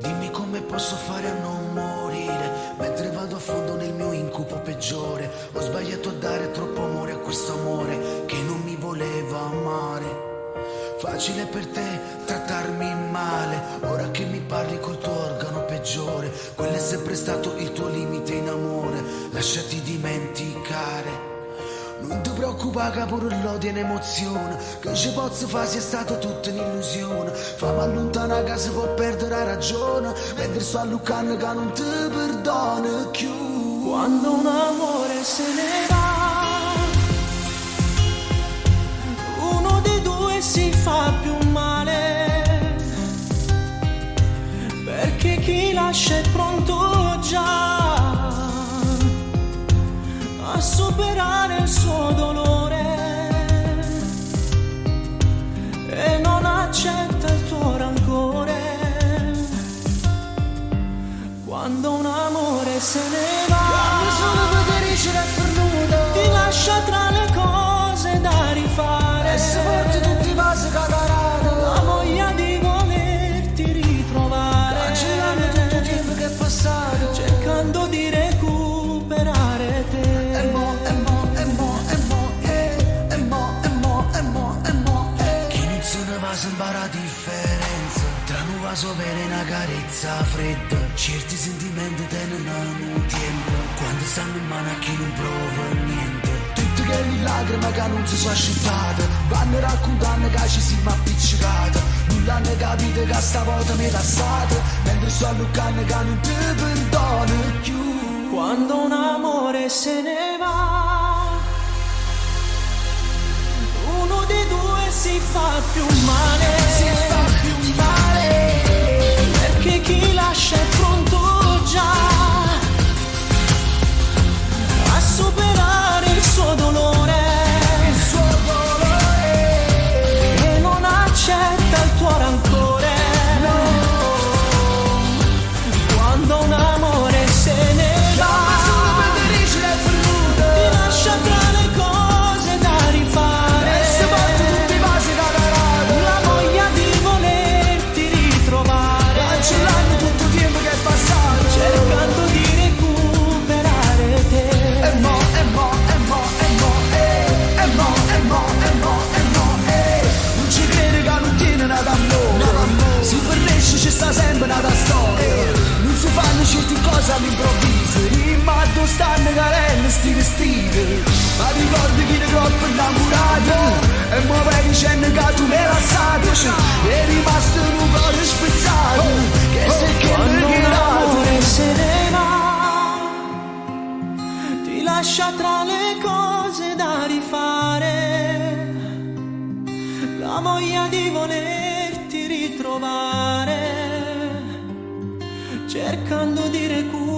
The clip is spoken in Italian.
Dimmi come posso fare a non morire mentre vado a fondo nel mio incubo peggiore. Ho sbagliato a dare troppo amore a questo amore che non mi voleva amare. Facile per te trattarmi male, ora che mi parli col tuo organo peggiore. Quello è sempre stato il tuo limite in amore, lasciati dimenticare. Non ti preoccupare che pure l'odio è un'emozione, che ci posso fare sia stato tutta un'illusione. Fammi allontanare che si può perdere la ragione, mentre sto a Lucano che non ti perdona più. Quando un amore se ne va, uno dei due si fa più male, perché chi lascia è pronto già a superare il suo dolore e non accetta il tuo rancore. Quando un amore se ne va, quando solo poter ricevere fornuto, ti lascia tra le cose da rifare e se porti tutti i vasi catarata, la voglia di volerti ritrovare, cancellando tutto il tempo che è passato, cercando di recuperare te. Chi non se ne va sembra la differenza tra un vaso vero e una carezza fredda. Certi sentimenti tengono tempo quando stanno in mano a chi non prova niente. Tutte quelle lacrime che non si sono asciuttate vanno raccontando che ci siamo appiccicati. Non hanno capito che stavolta mi passate, mentre sto a Lucano che non ti perdono più. Quando un amore se ne va, uno dei due si fa più male, perché chi lascia è pronto già a superare il suo dolore e non accetta il tuo rancore. Quando un amore se ne va, ti lascia tra le cose da rifare, la voglia di volerti ritrovare, cancellando tutto il tempo che è passato, cercando di recuperare te. Non ci crede che non tiene nada amore, si perresce ci sta sempre nada storia. Non si fanno certe cose all'improvviso, ma dove stanno carenne sti vestiti. Ma ricordi chi è troppo innamorato e mo vai dicendo che tu l'hai lasciato, è rimasto in un cuore spezzato, che se che Quando mi un amore chiedato. se ne va, ti lascia tra le cose da rifare, la voglia di volerti ritrovare, cercando di recuperare